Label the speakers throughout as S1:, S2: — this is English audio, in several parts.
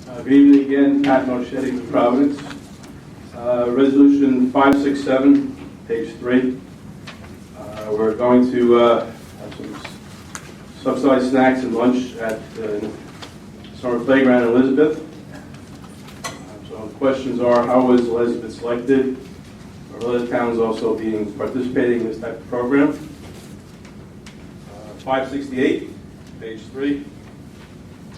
S1: Good evening again, Pat Marchetti from Providence. Resolution 567, page 3. We're going to have some subsidized snacks and lunch at Summer Playground in Elizabeth. So the questions are, how was Elizabeth selected? Are other towns also participating in this type of program? 568, page 3.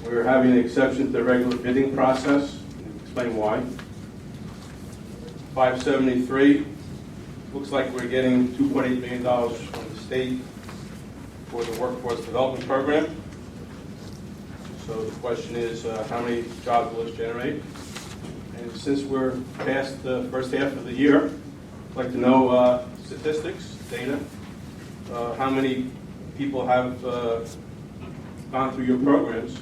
S1: We're having an exception to the regular bidding process. I'll explain why. 573, looks like we're getting $2.8 million from the state for the workforce development program. So the question is, how many jobs will this generate? And since we're past the first half of the year, I'd like to know statistics, data, how many people have gone through your programs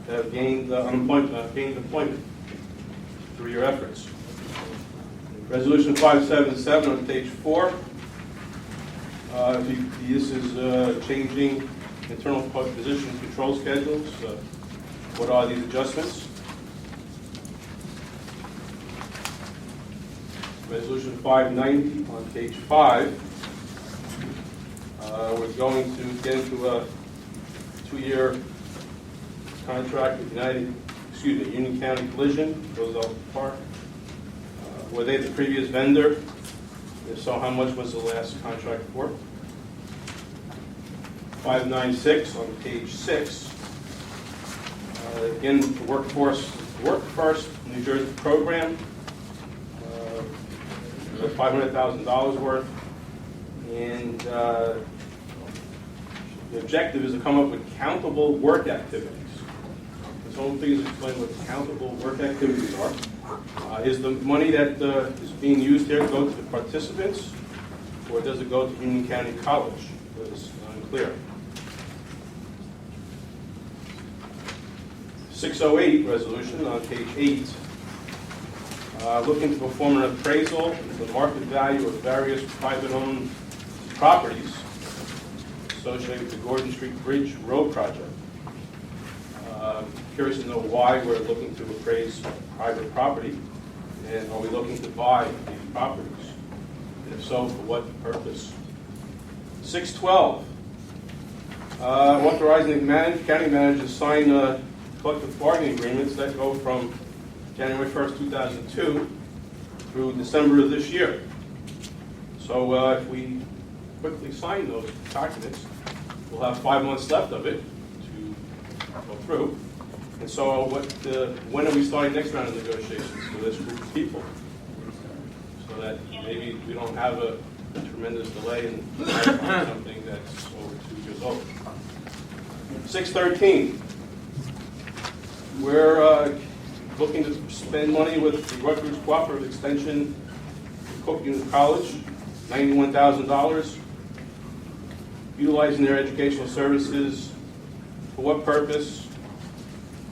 S1: that have gained employment through your efforts. Resolution 577 on page 4. This is changing internal position control schedules. What are these adjustments? Resolution 590 on page 5. We're going to get into a 2-year contract with Union County Collision, Roosevelt Park. Were they the previous vendor? If so, how much was the last contract for? 596 on page 6. Again, the Work First New Jersey program, $500,000 worth, and the objective is to come up with countable work activities. So please explain what countable work activities are. Is the money that is being used here go to the participants, or does it go to Union County College? It's unclear. 608 resolution on page 8. Looking to perform an appraisal of the market value of various private-owned properties associated with the Gordon Street Bridge Road project. Curious to know why we're looking to appraise private property, and are we looking to buy these properties? And if so, for what purpose? 612, authorizing the county manager to sign collective bargaining agreements that go from January 1st, 2002 through December of this year. So if we quickly sign those documents, we'll have 5 months left of it to go through. And so when are we starting next round of negotiations for this group of people? So that maybe we don't have a tremendous delay in something that's over 2 years old. 613. We're looking to spend money with the Rutgers Cooperative Extension Cook Unit College, $91,000, utilizing their educational services. For what purpose?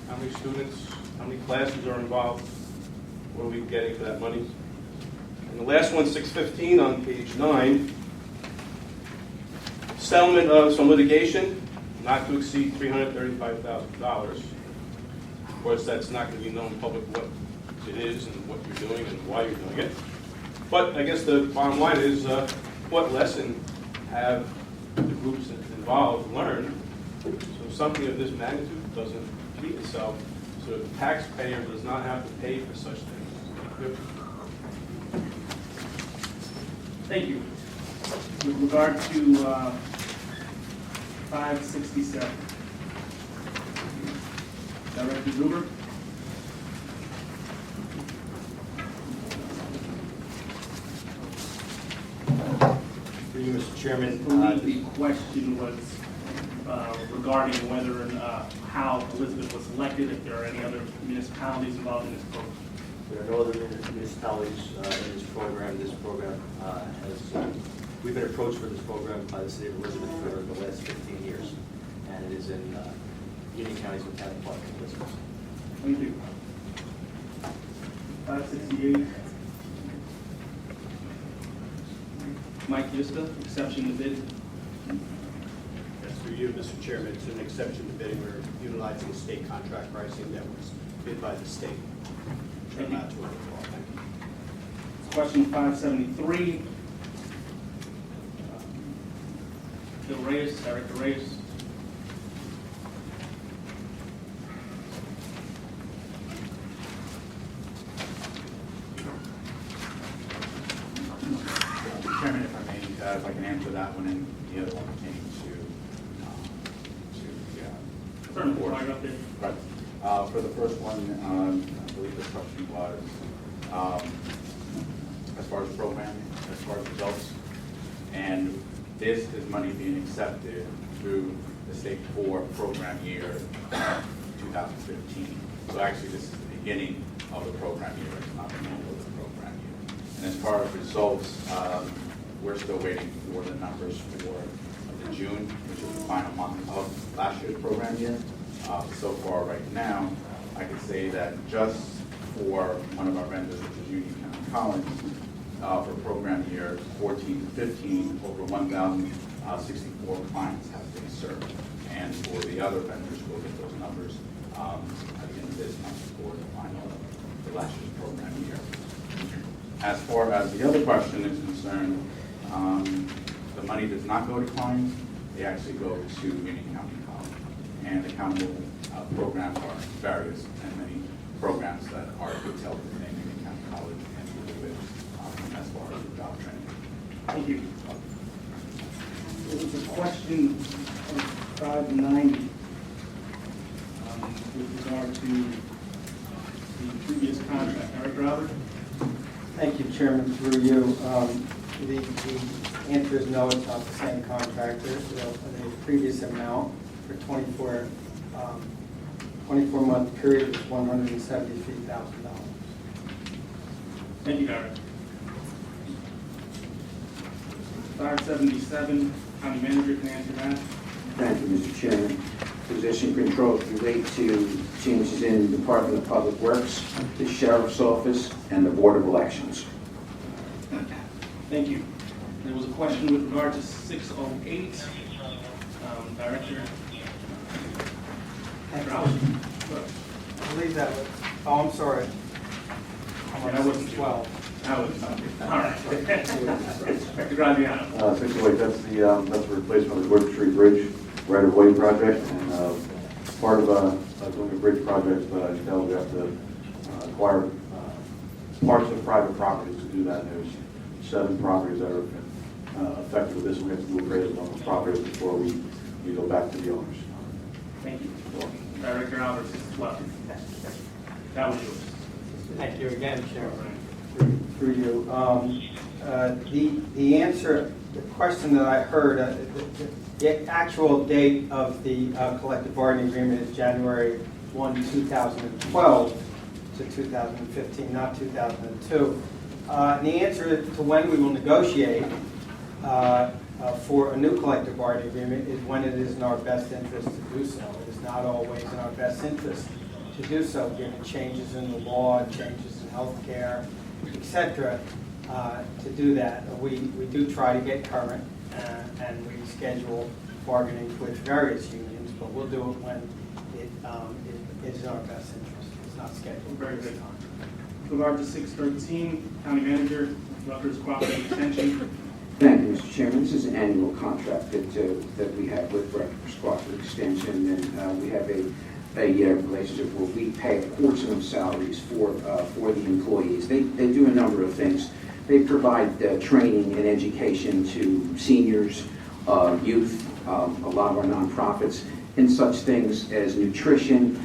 S1: How many students? How many classes are involved? What are we getting for that money? And the last one, 615 on page 9. Settlement of some litigation, not to exceed $335,000. Of course, that's not going to be known in public what it is and what you're doing and why you're doing it. But I guess the bottom line is, what lesson have the groups involved learned so something of this magnitude doesn't repeat itself, so the taxpayer does not have to pay for such things?
S2: Thank you. With regard to 567, Director Gruber.
S3: Through you, Mr. Chairman.
S2: The question was regarding whether and how Elizabeth was selected, if there are any other municipalities involved in this program.
S3: There are no other municipalities in this program. This program we've been approached for this program by the city of Elizabeth for the last 15 years, and it is in Union County's Mechanic Park in Elizabeth.
S2: Thank you. 568. Mike Yusta, exception to bid.
S4: That's for you, Mr. Chairman. It's an exception to bidding. We're utilizing state contract pricing that was bid by the state.
S2: Thank you.
S4: That's what it's all. Thank you.
S2: Question 573. Bill Reyes, Director Reyes.
S5: Chairman, if I may, if I can answer that one, and the other one pertaining to the
S2: Certainly,
S5: board.
S2: right up there.
S5: Right. For the first one, I believe the question was, as far as programming, as far as results, and this is money being accepted through the state for program year 2015. So actually, this is the beginning of the program year, it's not the end of the program year. And as far as results, we're still waiting for the numbers for the June, which is the final month of last year's program year. So far, right now, I can say that just for one of our vendors, which is Union County College, for program year 14 to 15, over 1,064 clients have been served. And for the other vendors, we'll get those numbers at the end of this month for the final of last year's program year. As far as the other question is concerned, the money does not go to clients. They actually go to Union County College. And the accountable programs are various and many programs that are detailed within Union County College and deal with as far as the job training.
S2: Thank you. There was a question on 590 with regard to the previous contract. Director Albert?
S6: Thank you, Chairman, through you. The answer is no, it's not the same contractor. The previous amount for 24-month period was $173,000.
S2: Thank you, Director. 577, County Manager can answer that.
S7: Thank you, Mr. Chairman. Position controls relate to changes in the Department of Public Works, the Sheriff's Office, and the Board of Elections.
S2: Thank you. There was a question with regard to 608. Director.
S6: Thank you.
S2: Albert.
S6: I believe that was, oh, I'm sorry.
S2: Yeah, that wasn't
S6: 12.
S2: That was something. All right. Director Graziano.
S8: 608, that's the replacement of the Gordon Street Bridge right-of-way project, and part of doing a bridge project, you know, we have to acquire parts of private properties to do that. There's 7 properties that are affected with this. We have to do appraisals on those properties before we go back to the owners.
S2: Thank you. Director Albert, 612. That was yours.
S6: Thank you again, Chairman. Through you. The answer, the question that I heard, the actual date of the collective bargaining agreement is January 1, 2012 to 2015, not 2002. The answer to when we will negotiate for a new collective bargaining agreement is when it is in our best interest to do so. It is not always in our best interest to do so, given changes in the law, changes in health care, etc. To do that. We do try to get current, and we schedule bargaining with various unions, but we'll do it when it is in our best interest. It's not scheduled.
S2: Very good. With regard to 613, County Manager, Rutgers Cooperative Extension.
S7: Thank you, Mr. Chairman. This is an annual contract that we have with Rutgers Cooperative Extension, and we have a relationship where we pay a portion of salaries for the employees. They do a number of things. They provide training and education to seniors, youth, a lot of our nonprofits, in such things as nutrition,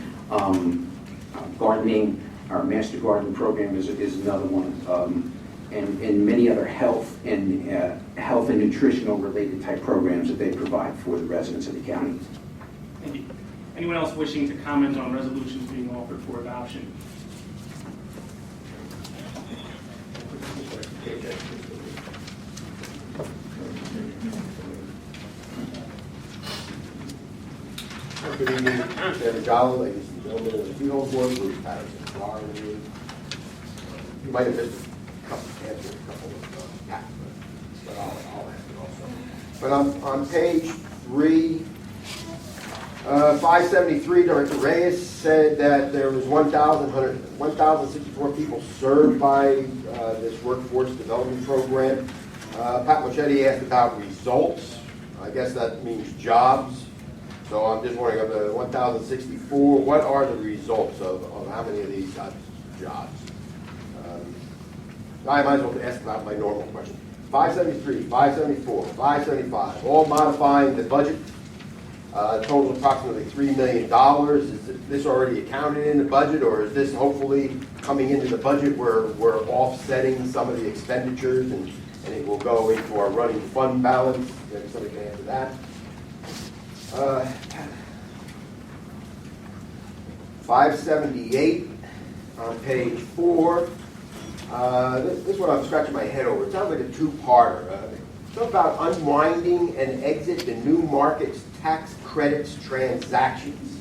S7: gardening. Our Master Garden program is another one, and many other health and nutritional related type programs that they provide for the residents of the county.
S2: Thank you. Anyone else wishing to comment on resolutions being offered for adoption?
S4: Good evening, Chairman Jolly, ladies and gentlemen of the Funeral Board, Bruce Patterson, Florida. You might have missed a couple, answered a couple of facts, but I'll answer also. But on page 3, 573, Director Reyes said that there was 1,064 people served by this workforce development program. Pat Moschetti asked about results. I guess that means jobs. So I'm just wondering, of the 1,064, what are the results of how many of these got jobs? I might as well ask about my normal question. 573, 574, 575, all modifying the budget. Total approximately $3 million. Is this already accounted in the budget, or is this hopefully coming into the budget where we're offsetting some of the expenditures and it will go into our running fund balance? Maybe somebody can answer that. 578 on page 4. This is what I'm scratching my head over. It sounds like a two-parter. Something about unwinding and exit the new markets tax credits transactions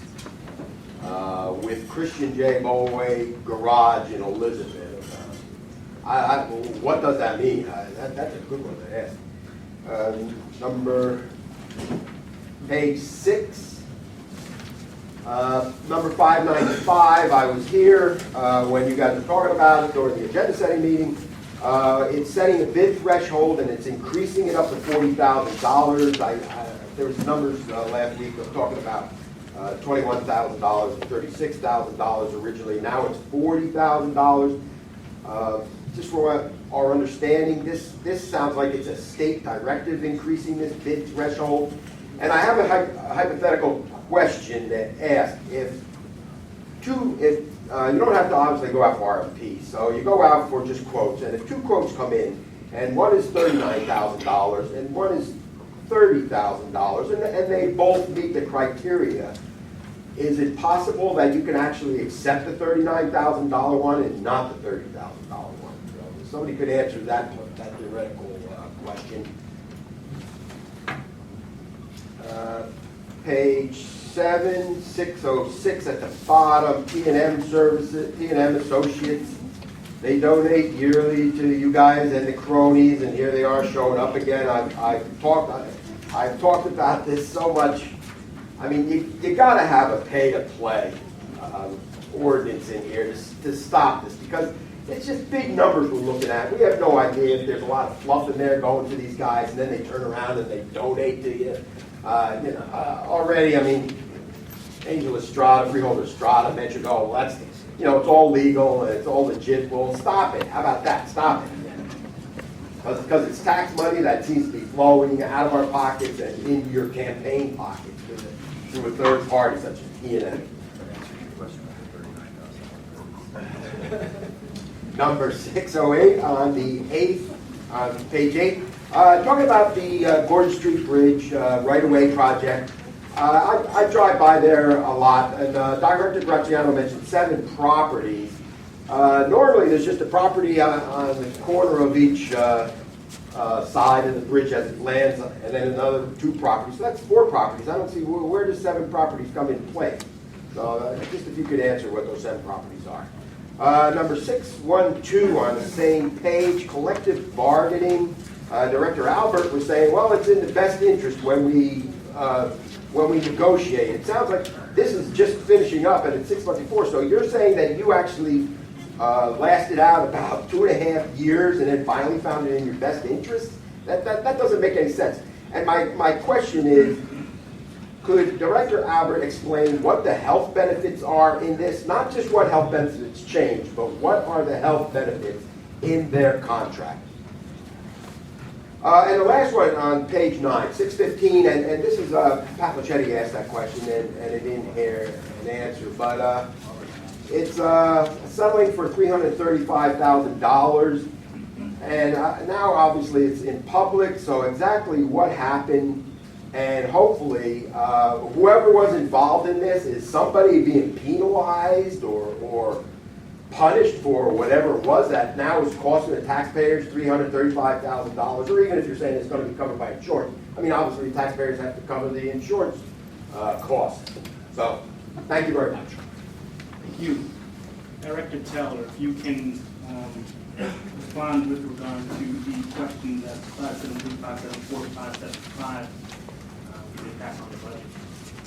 S4: with Christian J. Bolway Garage in Elizabeth. What does that mean? That's a good one to ask. Page 6. Number 595, I was here when you guys were talking about it during the agenda setting meeting. It's setting a bid threshold and it's increasing it up to $40,000. There was numbers last week of talking about $21,000 and $36,000 originally. Now it's $40,000. Just for our understanding, this sounds like it's a state directive increasing this bid threshold. And I have a hypothetical question to ask. If you don't have to obviously go out for RFP, so you go out for just quotes, and if two quotes come in, and one is $39,000 and one is $30,000, and they both meet the criteria, is it possible that you can actually accept the $39,000 one and not the $30,000 one? So somebody could answer that theoretical question. Page 7, 606 at the bottom, P&M Services, P&M Associates. They donate yearly to you guys and the cronies, and here they are showing up again. I've talked about this so much. I mean, you got to have a pay-to-play ordinance in here to stop this, because it's just big numbers we're looking at. We have no idea if there's a lot of fluff in there going to these guys, and then they turn around and they donate to you. Already, I mean, Angel Estrada, Freeholder Estrada mentioned, oh, well, that's, it's all legal, and it's all legit. Well, stop it. How about that? Stop it. Because it's tax money that seems to be flowing out of our pockets and into your campaign pockets through a third party such as P&M. Number 608 on the 8th, on page 8. Talking about the Gordon Street Bridge right-of-way project. I drive by there a lot, and Director Graziano mentioned 7 properties. Normally, there's just a property on the corner of each side of the bridge as it lands, and then another 2 properties. So that's 4 properties. I don't see where does 7 properties come into play. So just if you could answer what those 7 properties are. Number 612 on the same page, collective bargaining. Director Albert was saying, well, it's in the best interest when we negotiate. It sounds like this is just finishing up and it's 6 months before. So you're saying that you actually lasted out about 2.5 years and then finally found it in your best interest? That doesn't make any sense. And my question is, could Director Albert explain what the health benefits are in this? Not just what health benefits change, but what are the health benefits in their contract? And the last one on page 9, 615, and this is, Pat Moschetti asked that question and it didn't hear an answer, but it's settling for $335,000, and now obviously it's in public, so exactly what happened, and hopefully whoever was involved in this, is somebody being penalized or punished for whatever it was that now is costing the taxpayers $335,000, or even if you're saying it's going to be covered by insurance. I mean, obviously, taxpayers have to cover the insurance costs. So, thank you very much.
S2: Thank you. Director Teller, if you can respond with regard to the question that's 573, 574, 575, the impact on the budget.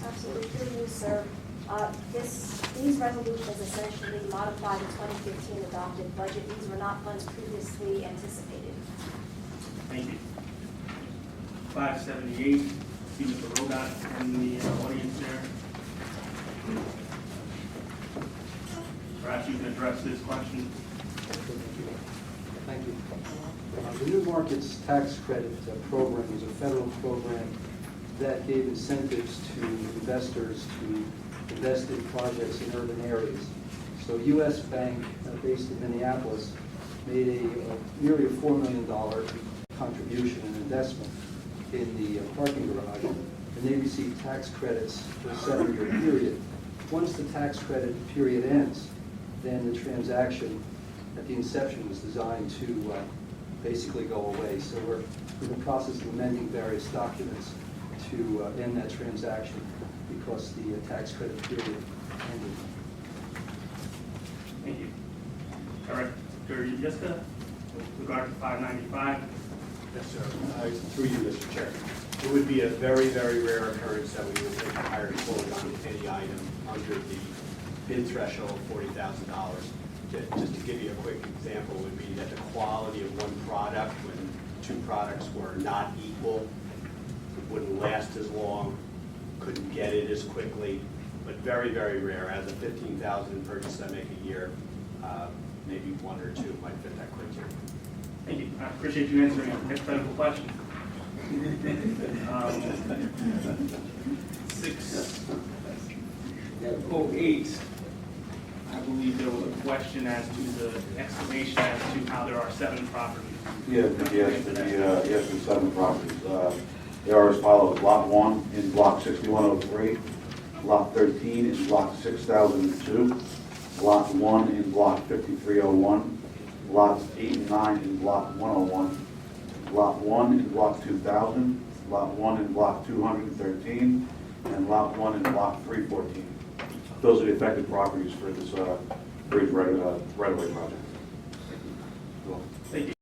S9: Absolutely, through you, sir. These resolutions essentially modify the 2015 adopted budget. These were not funds previously anticipated.
S2: Thank you. 578, see Mr. Rogat in the audience there. Perhaps you can address this question.
S10: Thank you. The New Markets Tax Credit Program is a federal program that gave incentives to investors to invest in projects in urban areas. So U.S. Bank, based in Minneapolis, made nearly a $4 million contribution and investment in the parking garage, and they received tax credits for a 7-year period. Once the tax credit period ends, then the transaction at the inception was designed to basically go away. So we're in the process of amending various documents to end that transaction because the tax credit period ended.
S2: Thank you. Director Jessica, with regard to 595.
S11: Yes, sir. Through you, Mr. Chair. It would be a very, very rare occurrence that we would take a higher quote on any item under the bid threshold of $40,000. Just to give you a quick example, would be that the quality of one product, when two products were not equal, wouldn't last as long, couldn't get it as quickly, but very, very rare. As a 15,000 purchase I make a year, maybe one or two might fit that criteria.
S2: Thank you. I appreciate you answering the next critical question. 608, I believe there was a question as to the explanation as to how there are 7 properties.
S8: Yes, the 7 properties. They are as follows: Lot 1 in Block 6103, Lot 13 in Block 6002, Lot 1 in Block 5301, Lots 8 and 9 in Block 101, Lot 1 in Block 2000, Lot 1 in Block 213, and Lot 1 in Block 314. Those are the affected properties for this bridge right-of-way project.
S2: Thank you.